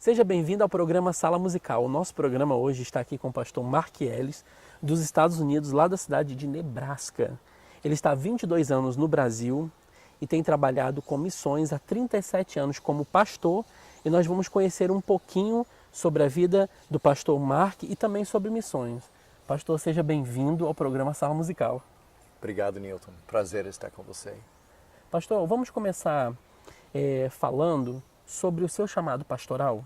Seja bem-vindo ao programa Sala Musical. O nosso programa hoje está aqui com o pastor Mark Ellis, dos Estados Unidos, lá da cidade de Nebraska. Ele está há 22 anos no Brasil e tem trabalhado com missões há 37 anos como pastor, e nós vamos conhecer um pouquinho sobre a vida do pastor Mark e também sobre missões. Pastor, seja bem-vindo ao programa Sala Musical. Obrigado, Newton. Prazer estar com você. Pastor, vamos começar falando sobre o seu chamado pastoral.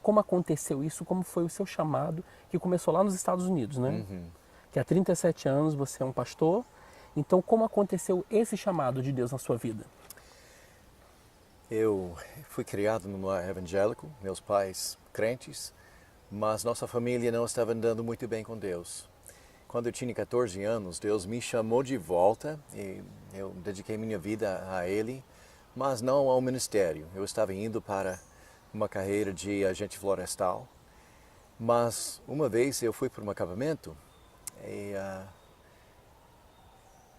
Como aconteceu isso? Como foi o seu chamado que começou lá nos Estados Unidos, né? Que há 37 anos você é um pastor. Então, como aconteceu esse chamado de Deus na sua vida? Eu fui criado num lar evangélico, meus pais crentes, mas nossa família não estava andando muito bem com Deus. Quando eu tinha 14 anos, Deus me chamou de volta e eu dediquei minha vida a Ele, mas não ao ministério. Eu estava indo para uma carreira de agente florestal, mas uma vez eu fui para um acampamento e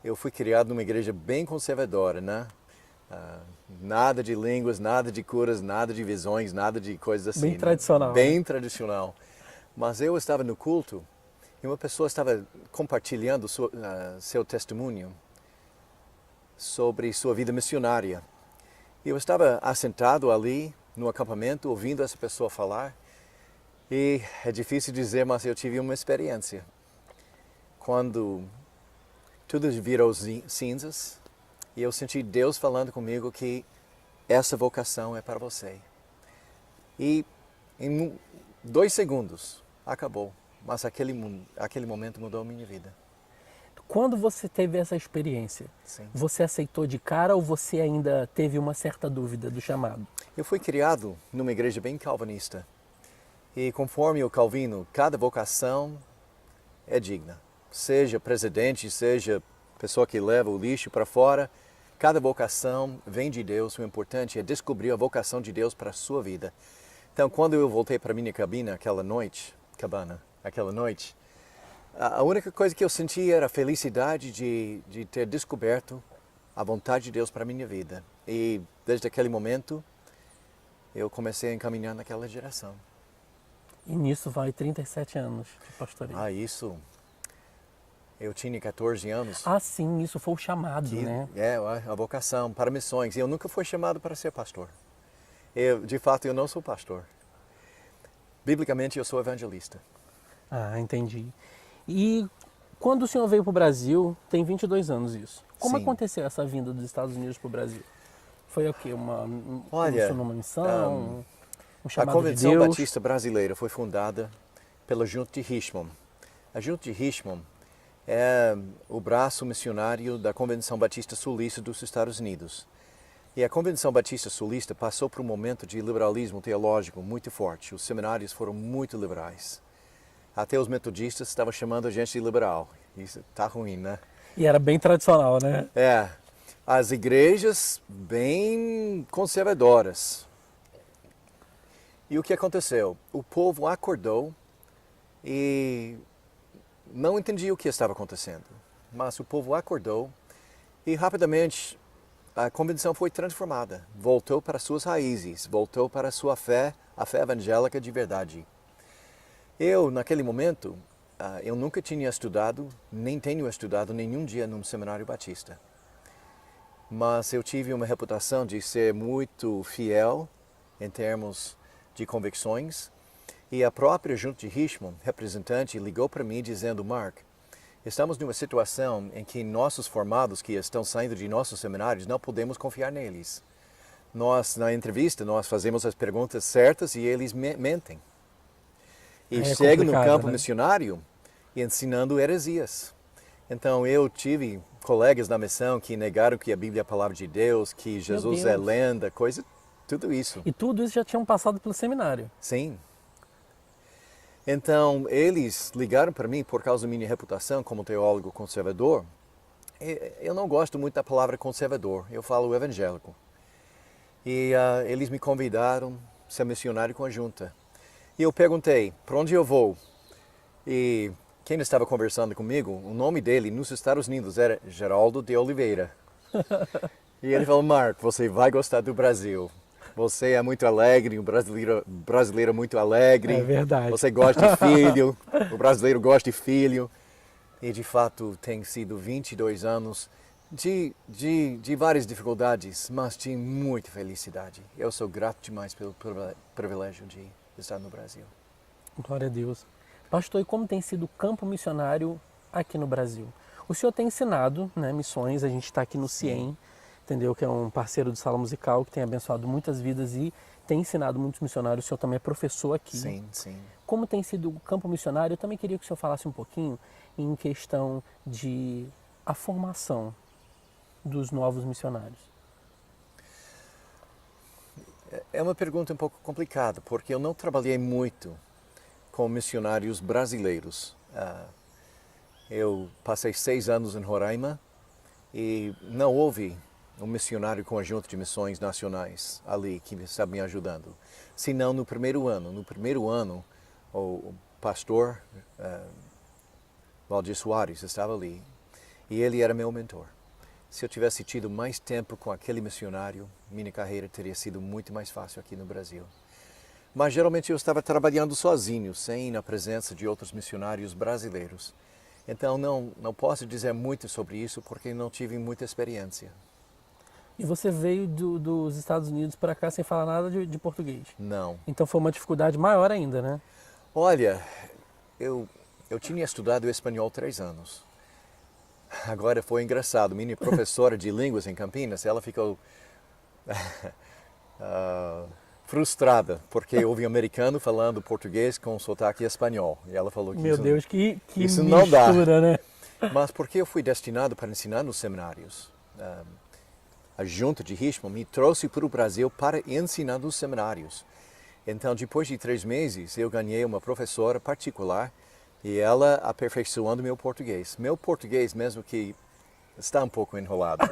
eu fui criado numa igreja bem conservadora, né? Nada de línguas, nada de curas, nada de visões, nada de coisas assim. Bem tradicional. Bem tradicional. Mas eu estava no culto e uma pessoa estava compartilhando seu testemunho sobre sua vida missionária. E eu estava assentado ali no acampamento, ouvindo essa pessoa falar, e é difícil dizer, mas eu tive uma experiência. Quando tudo virou cinzas, e eu senti Deus falando comigo que essa vocação é para você. E em 2 segundos, acabou. Mas aquele momento mudou a minha vida. Quando você teve essa experiência, Sim. Você aceitou de cara ou você ainda teve uma certa dúvida do chamado? Eu fui criado numa igreja bem calvinista. E conforme o Calvino, cada vocação é digna. Seja presidente, seja pessoa que leva o lixo para fora, cada vocação vem de Deus. O importante é descobrir a vocação de Deus para a sua vida. Então, quando eu voltei para minha cabana aquela noite, a única coisa que eu senti era a felicidade de ter descoberto a vontade de Deus para a minha vida. E desde aquele momento, eu comecei a encaminhar naquela direção. E nisso vai 37 anos de pastoreio. Isso. Eu tinha 14 anos. Sim, isso foi o chamado, né? É, a vocação para missões. Eu nunca fui chamado para ser pastor. De fato, eu não sou pastor. Biblicamente, eu sou evangelista. Entendi. E quando o senhor veio para o Brasil, tem 22 anos isso. Como Sim. aconteceu essa vinda dos Estados Unidos para o Brasil? Foi o quê? Olha, uma missão? Um a chamado Convenção de Deus? Batista Brasileira foi fundada pela Junta de Richmond. A Junta de Richmond é o braço missionário da Convenção Batista Sulista dos Estados Unidos. E a Convenção Batista Sulista passou por um momento de liberalismo teológico muito forte. Os seminários foram muito liberais. Até os metodistas estavam chamando a gente de liberal. Isso tá ruim, né? E era bem tradicional, né? As igrejas bem conservadoras. E o que aconteceu? O povo acordou e não entendia o que estava acontecendo. Mas o povo acordou e rapidamente a convenção foi transformada. Voltou para suas raízes, voltou para a sua fé, a fé evangélica de verdade. Eu, naquele momento, eu nunca tinha estudado, nem tenho estudado nenhum dia num seminário batista. Mas eu tive uma reputação de ser muito fiel em termos de convicções. E a própria Junta de Richmond, representante, ligou para mim dizendo: Mark, estamos numa situação em que nossos formados que estão saindo de nossos seminários, não podemos confiar neles. Na entrevista, nós fazemos as perguntas certas e eles mentem. E chegam no campo missionário ensinando heresias. Então eu tive colegas na missão que negaram que a Bíblia é a palavra de Deus, que Jesus é lenda, tudo isso. E tudo isso já tinham passado pelo seminário. Sim. Então eles ligaram para mim por causa da minha reputação como teólogo conservador. Eu não gosto muito da palavra conservador, eu falo evangélico. E eles me convidaram a ser missionário com a junta. E eu perguntei, para onde eu vou? E quem estava conversando comigo, o nome dele nos Estados Unidos era Geraldo de Oliveira. E ele falou: Mark, você vai gostar do Brasil. Você é muito alegre, o brasileiro é muito alegre. É verdade. Você gosta de filho, o brasileiro gosta de filho. E de fato tem sido 22 anos de várias dificuldades, mas de muita felicidade. Eu sou grato demais pelo privilégio de estar no Brasil. Glória a Deus. Pastor, e como tem sido o campo missionário aqui no Brasil? O senhor tem ensinado, né, missões, a gente está aqui no CIEM, entendeu? Que é um parceiro do Sala Musical, que tem abençoado muitas vidas e tem ensinado muitos missionários. O senhor também é professor aqui. Sim, sim. Como tem sido o campo missionário? Eu também queria que o senhor falasse um pouquinho em questão de a formação dos novos missionários. É uma pergunta um pouco complicada, porque eu não trabalhei muito com missionários brasileiros. Eu passei 6 anos em Roraima e não houve um missionário com a Junta de Missões Nacionais ali que estava me ajudando. Senão no primeiro ano. No primeiro ano, o pastor Valdir Soares estava ali e ele era meu mentor. Se eu tivesse tido mais tempo com aquele missionário, minha carreira teria sido muito mais fácil aqui no Brasil. Mas geralmente eu estava trabalhando sozinho, sem a presença de outros missionários brasileiros. Então não posso dizer muito sobre isso porque não tive muita experiência. E você veio dos Estados Unidos para cá sem falar nada de português? Não. Então foi uma dificuldade maior ainda, né? Olha, eu tinha estudado espanhol 3 anos. Agora foi engraçado, minha professora de línguas em Campinas, ela ficou frustrada, porque houve um americano falando português com sotaque espanhol. E ela falou que Meu Deus, que isso mistura, não dá, né? Mas porque eu fui destinado para ensinar nos seminários. A junta de Richmond me trouxe para o Brasil para ensinar nos seminários. Então, depois de 3 meses, eu ganhei uma professora particular e ela aperfeiçoando meu português. Meu português, mesmo que está um pouco enrolado.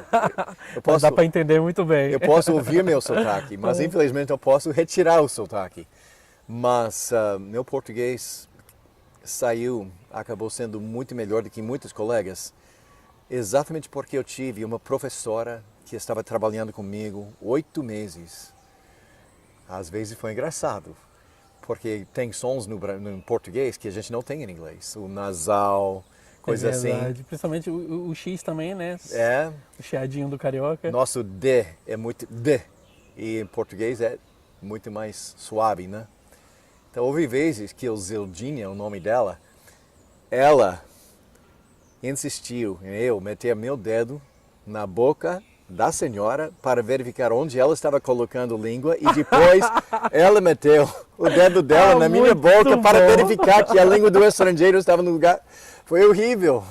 Mas dá para entender muito bem. Eu posso ouvir meu sotaque, mas infelizmente eu posso retirar o sotaque. Mas meu português acabou sendo muito melhor do que muitos colegas, exatamente porque eu tive uma professora que estava trabalhando comigo 8 meses. Às vezes foi engraçado, porque tem sons no português que a gente não tem em inglês. O nasal, coisa assim. Principalmente o X também, né? É. O chiadinho do carioca. Nosso D é muito D. E em português é muito mais suave, né? Então houve vezes que o Zildinha, o nome dela, ela insistiu em eu meter meu dedo na boca da senhora para verificar onde ela estava colocando língua e depois ela meteu o dedo dela na minha boca para verificar que a língua do estrangeiro estava no lugar. Foi horrível.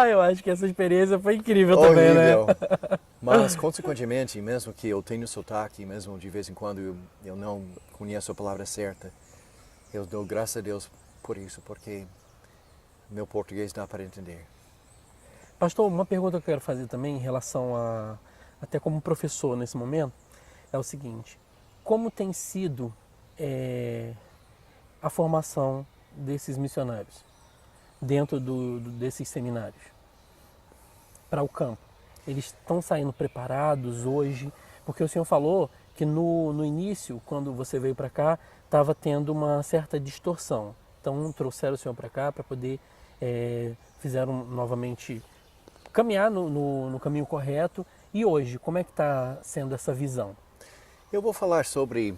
Eu acho que essa experiência foi incrível também, né? Mas, consequentemente, mesmo que eu tenha sotaque, mesmo de vez em quando eu não conheço a palavra certa, eu dou graças a Deus por isso, porque meu português dá para entender. Pastor, uma pergunta que eu quero fazer também em relação até como professor nesse momento, é o seguinte: como tem sido a formação desses missionários dentro desses seminários para o campo? Eles estão saindo preparados hoje? Porque o senhor falou que no início, quando você veio para cá, estava tendo uma certa distorção. Então trouxeram o senhor para cá para poder, fizeram novamente caminhar no caminho correto. E hoje, como é que está sendo essa visão? Eu vou falar sobre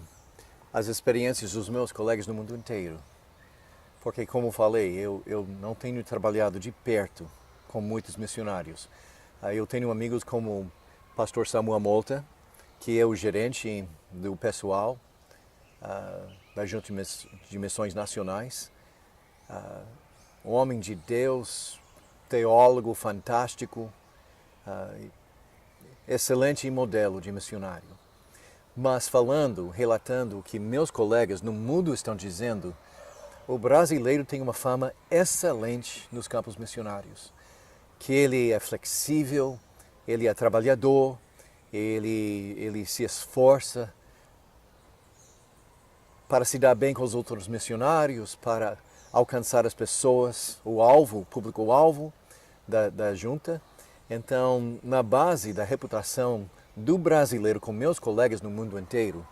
as experiências dos meus colegas no mundo inteiro. Porque, como falei, eu não tenho trabalhado de perto com muitos missionários. Eu tenho amigos como o pastor Samuel Molta, que é o gerente do pessoal da Junta de Missões Nacionais. Um homem de Deus, teólogo fantástico, excelente modelo de missionário. Mas relatando o que meus colegas no mundo estão dizendo, o brasileiro tem uma fama excelente nos campos missionários. Que ele é flexível, ele é trabalhador, ele se esforça para se dar bem com os outros missionários, para alcançar as pessoas, o público-alvo da junta. Então, na base da reputação do brasileiro com meus colegas no mundo inteiro,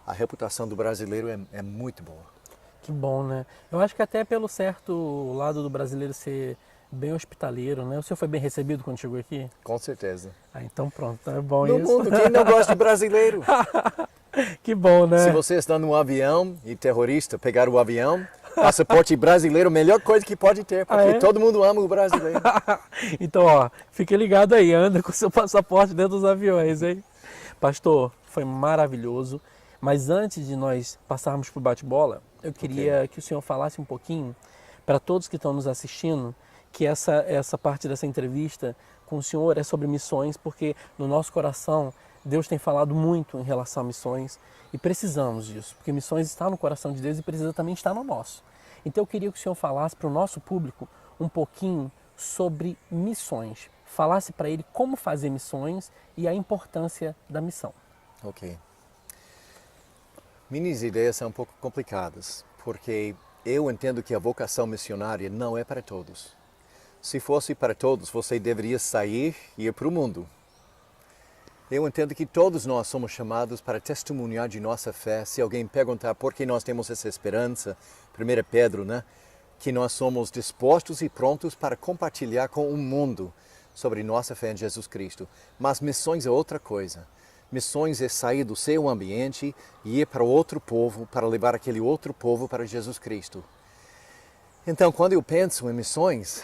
a reputação do brasileiro é muito boa. Que bom, né? Eu acho que até pelo certo lado do brasileiro ser bem hospitaleiro, né? O senhor foi bem recebido quando chegou aqui? Com certeza. Ah, então pronto, tá bom No isso. mundo, quem não gosta de brasileiro? Que bom, né? Se você está num avião e terrorista pegar o avião, passaporte brasileiro, melhor coisa que pode ter, porque é? todo mundo ama o brasileiro. Então, ó, fique ligado aí, anda com seu passaporte dentro dos aviões, hein? Pastor, foi maravilhoso, mas antes de nós passarmos para o bate-bola, eu queria que o senhor falasse um pouquinho para todos que estão nos assistindo, que essa parte dessa entrevista com o senhor é sobre missões, porque no nosso coração Deus tem falado muito em relação a missões e precisamos disso, porque missões está no coração de Deus e precisa também estar no nosso. Então eu queria que o senhor falasse para o nosso público um pouquinho sobre missões, falasse para ele como fazer missões e a importância da missão. Ok. Minhas ideias são um pouco complicadas, porque eu entendo que a vocação missionária não é para todos. Se fosse para todos, você deveria sair e ir para o mundo. Eu entendo que todos nós somos chamados para testemunhar de nossa fé. Se alguém perguntar por que nós temos essa esperança, 1 Pedro, né? Que nós somos dispostos e prontos para compartilhar com o mundo sobre nossa fé em Jesus Cristo. Mas missões é outra coisa. Missões é sair do seu ambiente e ir para outro povo, para levar aquele outro povo para Jesus Cristo. Então, quando eu penso em missões,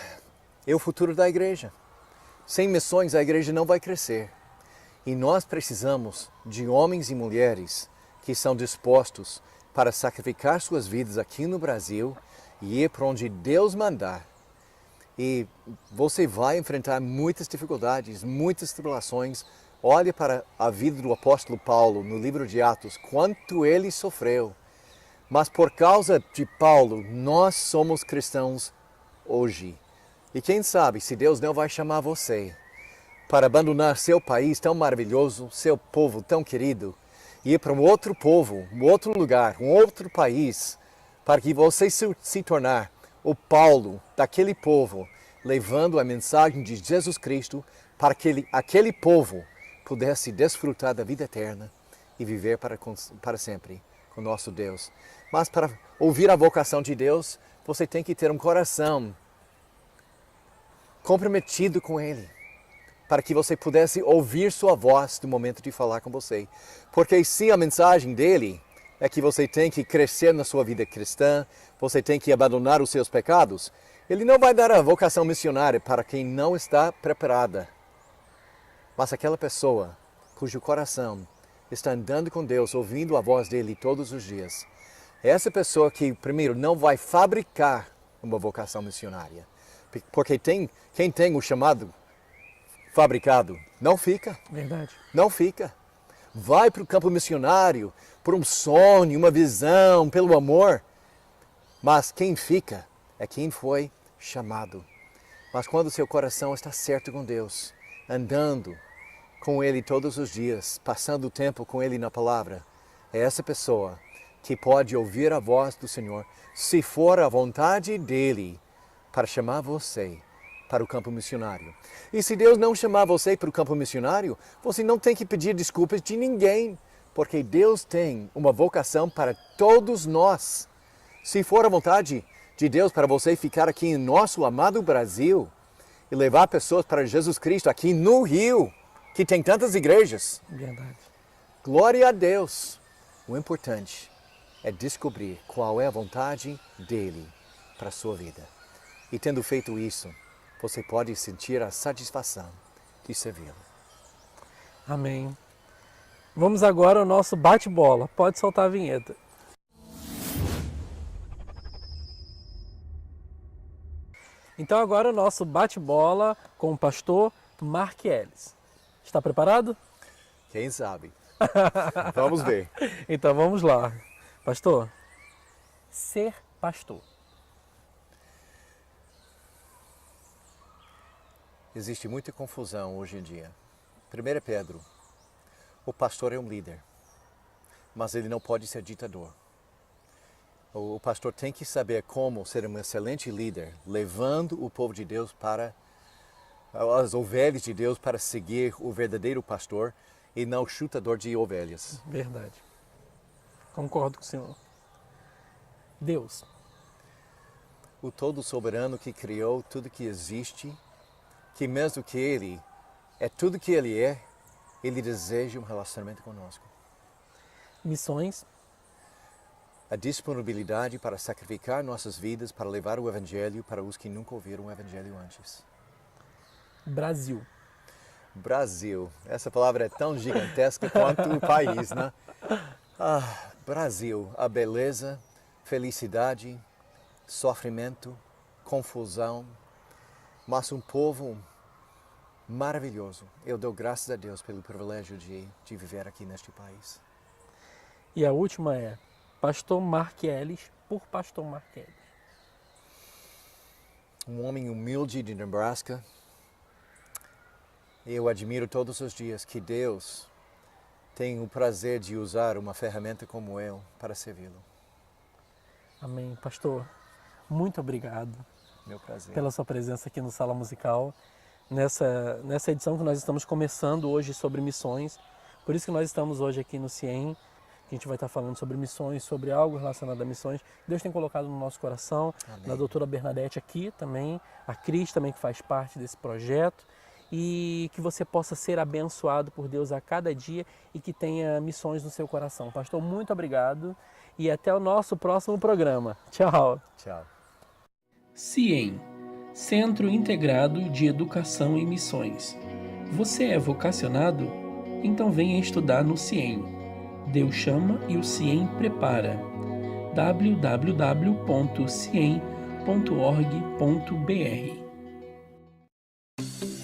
é o futuro da igreja. Sem missões, a igreja não vai crescer. E nós precisamos de homens e mulheres que são dispostos para sacrificar suas vidas aqui no Brasil e ir para onde Deus mandar. E você vai enfrentar muitas dificuldades, muitas tribulações. Olhe para a vida do apóstolo Paulo no livro de Atos, quanto ele sofreu. Mas por causa de Paulo, nós somos cristãos hoje. E quem sabe se Deus não vai chamar você para abandonar seu país tão maravilhoso, seu povo tão querido, e ir para um outro povo, um outro lugar, um outro país, para que você se tornar o Paulo daquele povo, levando a mensagem de Jesus Cristo para que aquele povo pudesse desfrutar da vida eterna e viver para sempre com nosso Deus. Mas para ouvir a vocação de Deus, você tem que ter um coração comprometido com Ele, para que você pudesse ouvir sua voz no momento de falar com você. Porque se a mensagem dele é que você tem que crescer na sua vida cristã, você tem que abandonar os seus pecados, ele não vai dar a vocação missionária para quem não está preparada. Mas aquela pessoa cujo coração está andando com Deus, ouvindo a voz dele todos os dias, é essa pessoa que, primeiro, não vai fabricar uma vocação missionária. Porque quem tem o chamado fabricado não fica. Verdade. Não fica. Vai para o campo missionário por um sonho, uma visão, pelo amor. Mas quem fica é quem foi chamado. Mas quando seu coração está certo com Deus, andando com Ele todos os dias, passando tempo com Ele na palavra, é essa pessoa que pode ouvir a voz do Senhor, se for a vontade dEle, para chamar você para o campo missionário. E se Deus não chamar você para o campo missionário, você não tem que pedir desculpas de ninguém, porque Deus tem uma vocação para todos nós. Se for a vontade de Deus para você ficar aqui em nosso amado Brasil e levar pessoas para Jesus Cristo aqui no Rio, que tem tantas igrejas. Verdade. Glória a Deus. O importante é descobrir qual é a vontade dEle para a sua vida. E tendo feito isso, você pode sentir a satisfação de servi-lo. Amém. Vamos agora ao nosso bate-bola. Pode soltar a vinheta. Então agora o nosso bate-bola com o pastor Mark Ellis. Está preparado? Quem sabe? Vamos ver. Então vamos lá. Pastor, ser pastor. Existe muita confusão hoje em dia. 1 Pedro, o pastor é um líder, mas ele não pode ser ditador. O pastor tem que saber como ser um excelente líder, levando o povo de Deus para, as ovelhas de Deus para seguir o verdadeiro pastor e não o chutador de ovelhas. Verdade. Concordo com o senhor. Deus. O todo soberano que criou tudo que existe, que mesmo que Ele é tudo que Ele é, Ele deseja um relacionamento conosco. Missões. A disponibilidade para sacrificar nossas vidas para levar o Evangelho para os que nunca ouviram o Evangelho antes. Brasil. Brasil. Essa palavra é tão gigantesca quanto o país, né? Brasil. A beleza, felicidade, sofrimento, confusão, mas um povo maravilhoso. Eu dou graças a Deus pelo privilégio de viver aqui neste país. E a última é Pastor Mark Ellis, por Pastor Mark Ellis. Um homem humilde de Nebraska. Eu admiro todos os dias que Deus tem o prazer de usar uma ferramenta como eu para servi-lo. Amém. Pastor, muito obrigado. Meu prazer. Pela sua presença aqui no Sala Musical, nessa edição que nós estamos começando hoje sobre missões. Por isso que nós estamos hoje aqui no CIEM. A gente vai estar falando sobre missões, sobre algo relacionado a missões. Deus tem colocado no nosso coração, Amém. na doutora Bernadette aqui também, a Cris também que faz parte desse projeto. E que você possa ser abençoado por Deus a cada dia e que tenha missões no seu coração. Pastor, muito obrigado e até o nosso próximo programa. Tchau. Tchau. CIEM, Centro Integrado de Educação em Missões. Você é vocacionado? Então venha estudar no CIEM. Deus chama e o CIEM prepara. www.ciem.org.br